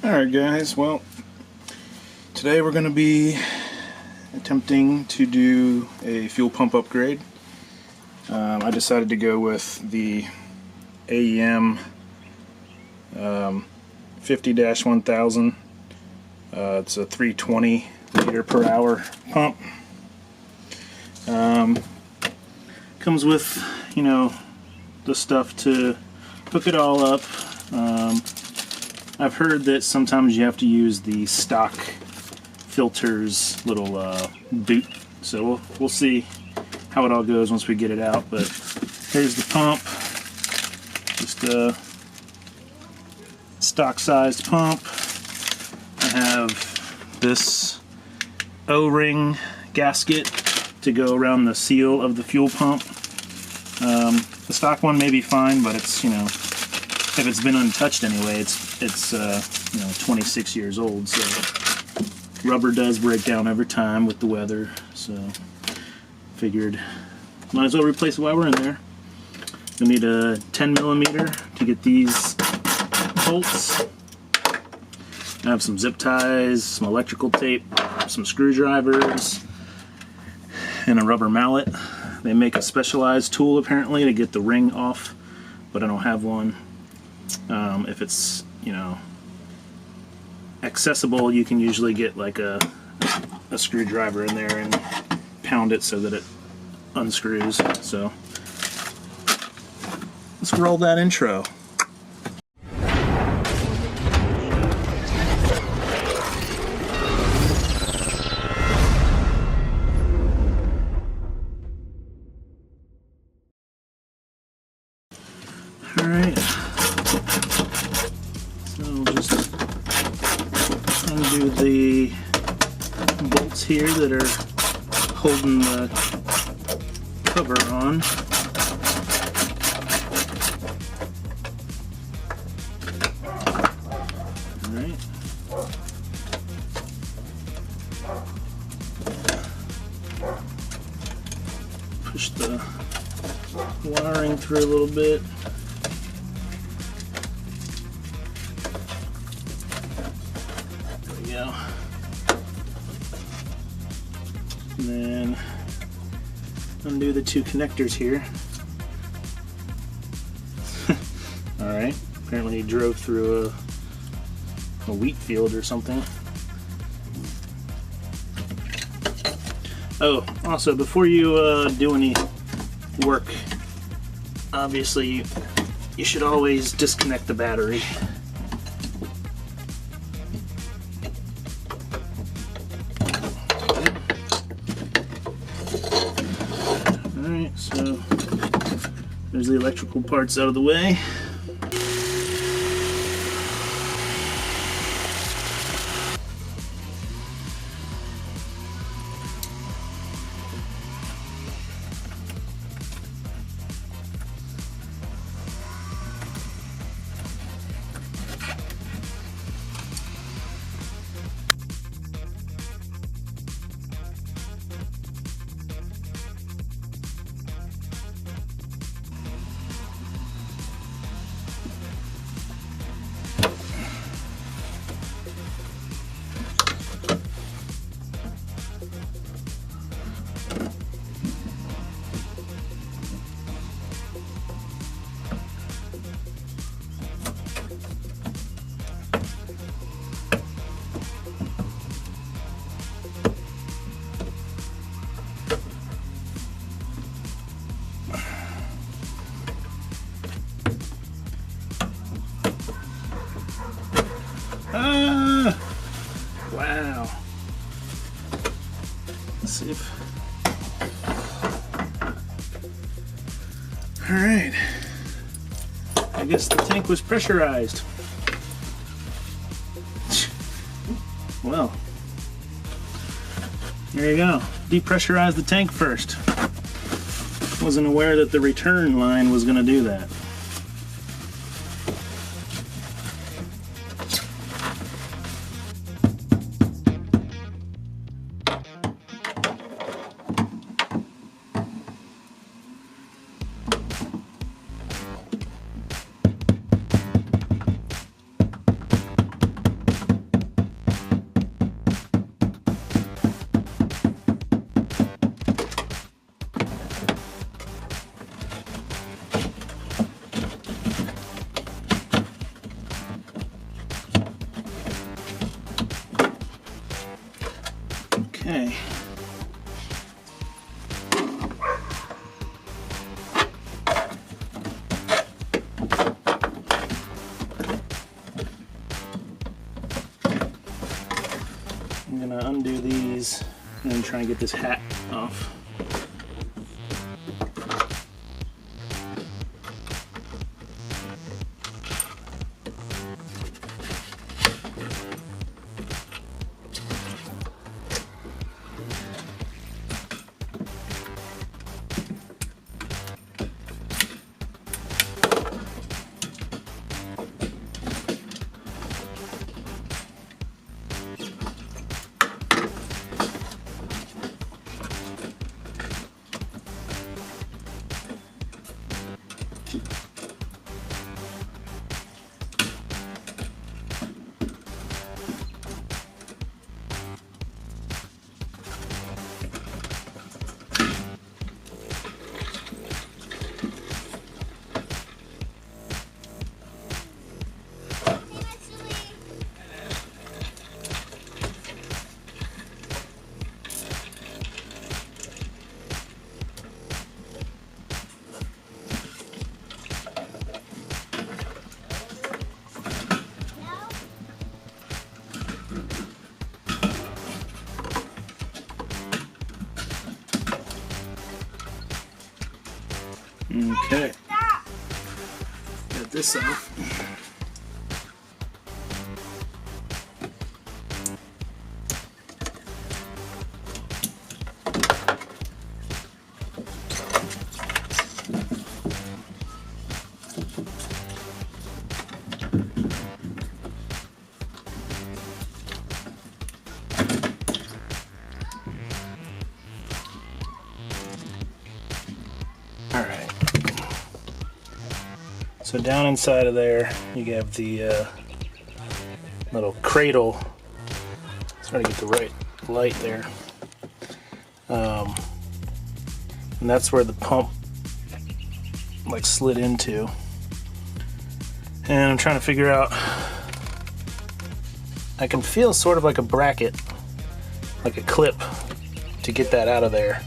Alright guys, well, today we're going to be attempting to do a fuel pump upgrade. I decided to go with the AEM 50-1000. It's a 320 liter per hour pump. Comes with, you know, the stuff to hook it all up. I've heard that sometimes you have to use the stock filters little boot, so we'll see how it all goes once we get it out. But here's the pump, just a stock sized pump. I have this O-ring gasket to go around the seal of the fuel pump. The stock one may be fine, but it's, you know, if it's been untouched anyway, it's you know, 26 years old, so rubber does break down over time with the weather, so figured might as well replace it while we're in there. You'll need a 10mm to get these bolts. I have some zip ties, some electrical tape, some screwdrivers, and a rubber mallet. They make a specialized tool apparently to get the ring off, but I don't have one. If it's, you know, accessible, you can usually get like a screwdriver in there and pound it so that it unscrews. So let's roll that intro. Alright, so just undo the bolts here that are holding the cover on. Alright. Push the wiring through a little bit. And then undo the two connectors here. Alright, apparently he drove through a wheat field or something. Oh, also before you do any work, obviously you should always disconnect the battery. Alright, so there's the electrical parts out of the way. Ah! Wow. Let's see if... Alright. I guess the tank was pressurized. Well, there you go. Depressurize the tank first. Wasn't aware that the return line was going to do that. I'm gonna undo these and then try and get this hat off. Okay, got this off. Alright, so down inside of there you have the little cradle. Try to get the right light there. And that's where the pump like slid into. And I'm trying to figure out, I can feel sort of like a bracket, like a clip, to get that out of there.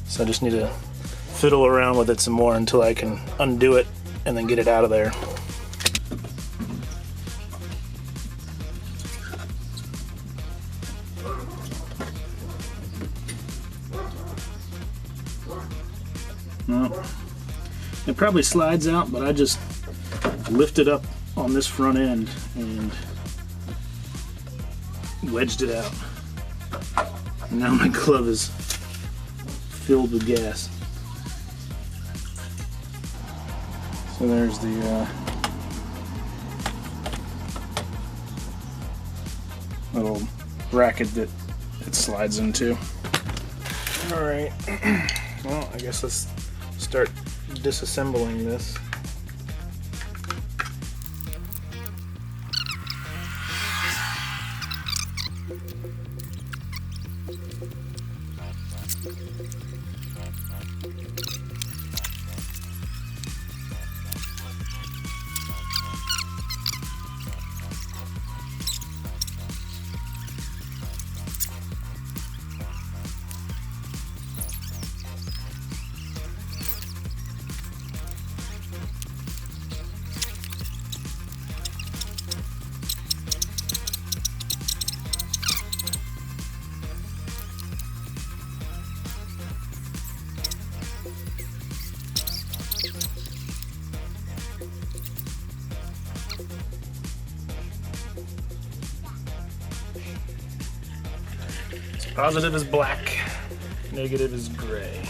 So I just need to fiddle around with it some more until I can undo it and then get it out of there. Well, it probably slides out, but I just lift it up on this front end and wedged it out. And now my glove is filled with gas. So there's the little bracket that it slides into. Alright, well, I guess let's start disassembling this. Positive is black, negative is gray.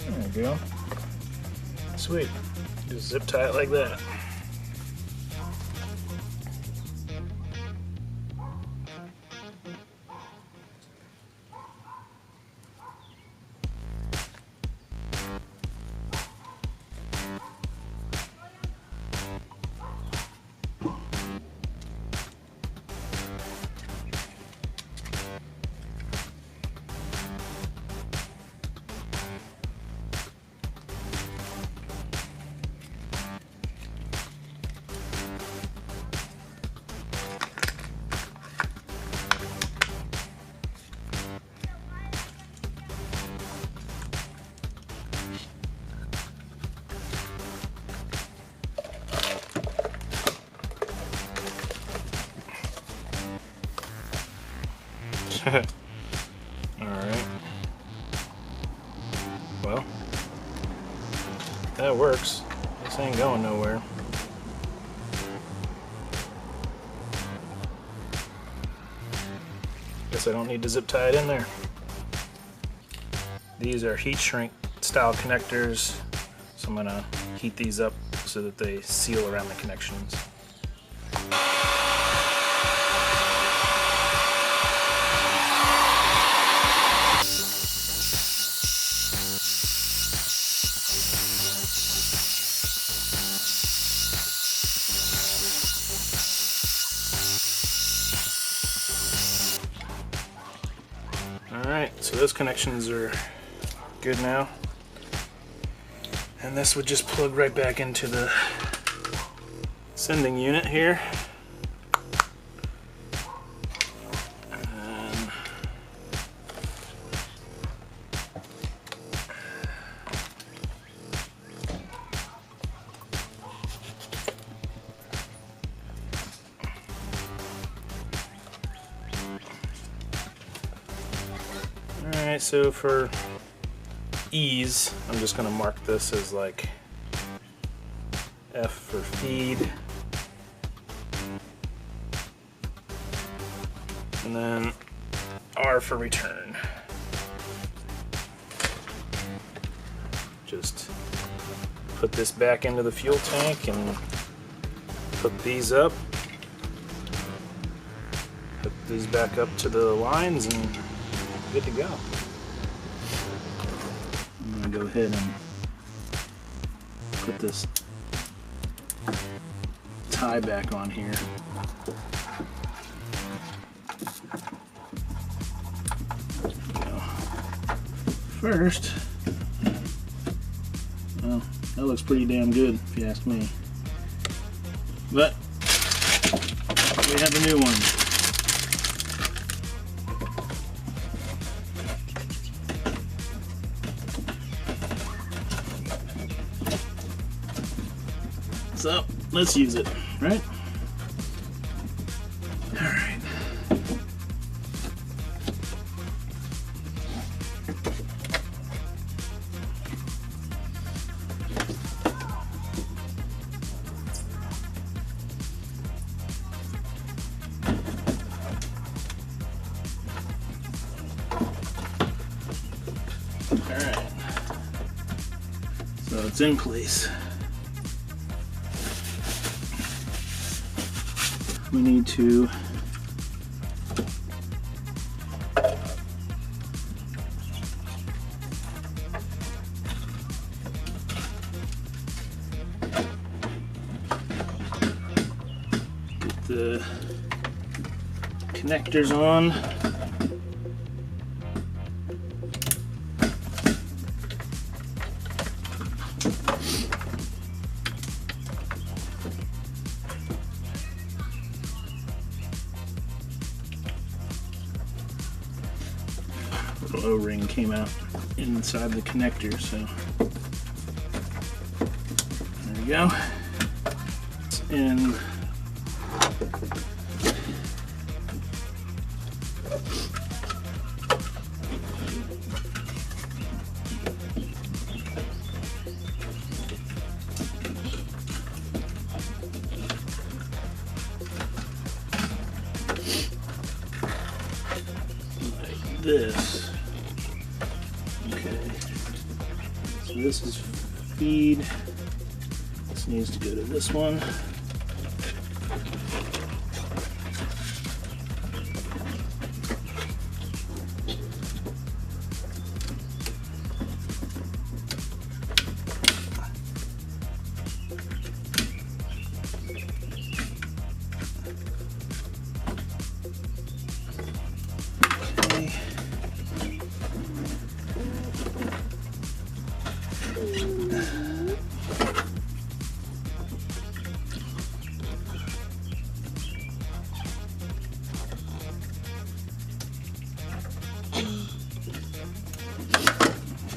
There we go. Sweet. Just zip tie it like that. Alright. Well, that works. This ain't going nowhere. Guess I don't need to zip tie it in there. These are heat shrink style connectors, so I'm going to heat these up so that they seal around the connections. Alright, so those connections are good now. And this would just plug right back into the sending unit here. Alright, so for ease, I'm just going to mark this as like F for feed, and then R for return. Just put this back into the fuel tank and hook these up. Hook these back up to the lines and good to go. I'm going to go ahead and put this tie back on here. First, well, that looks pretty damn good if you ask me. But we have a new one. So let's use it, right? All right. All right. So it's in place. We need to get the connectors on. Little O-ring came out inside the connector, so there we go. And like this. Okay, so this is feed. This needs to go to this one. Okay.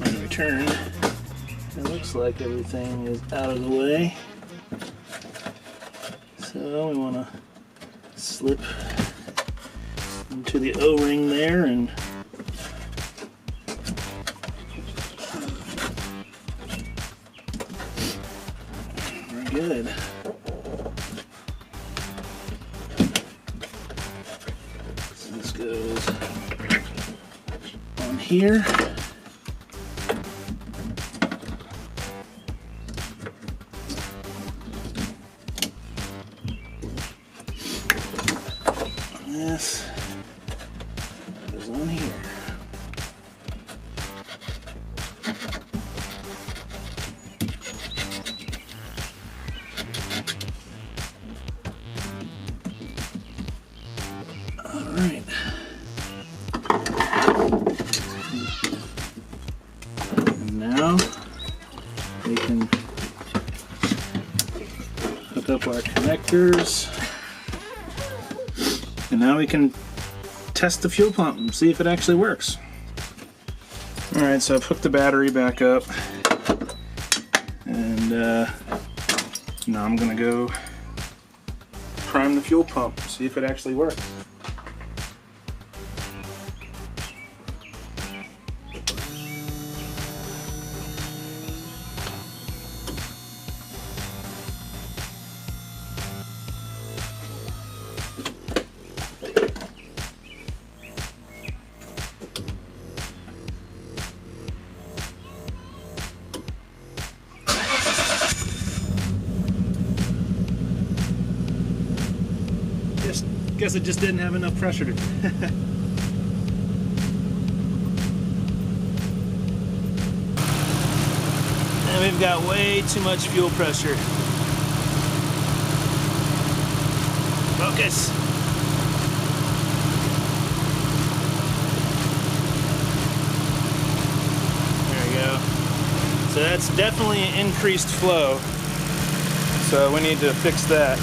And return. It looks like everything is out of the way. So we want to slip into the O-ring there, and we're good. So this goes on here. This goes on here. All right. And now we can hook up our connectors. And now we can test the fuel pump and see if it actually works. Alright, so I've hooked the battery back up. And now I'm going to go prime the fuel pump, see if it actually works. Guess it just didn't have enough pressure to. And we've got way too much fuel pressure. Focus. There we go. So that's definitely an increased flow. So we need to fix that.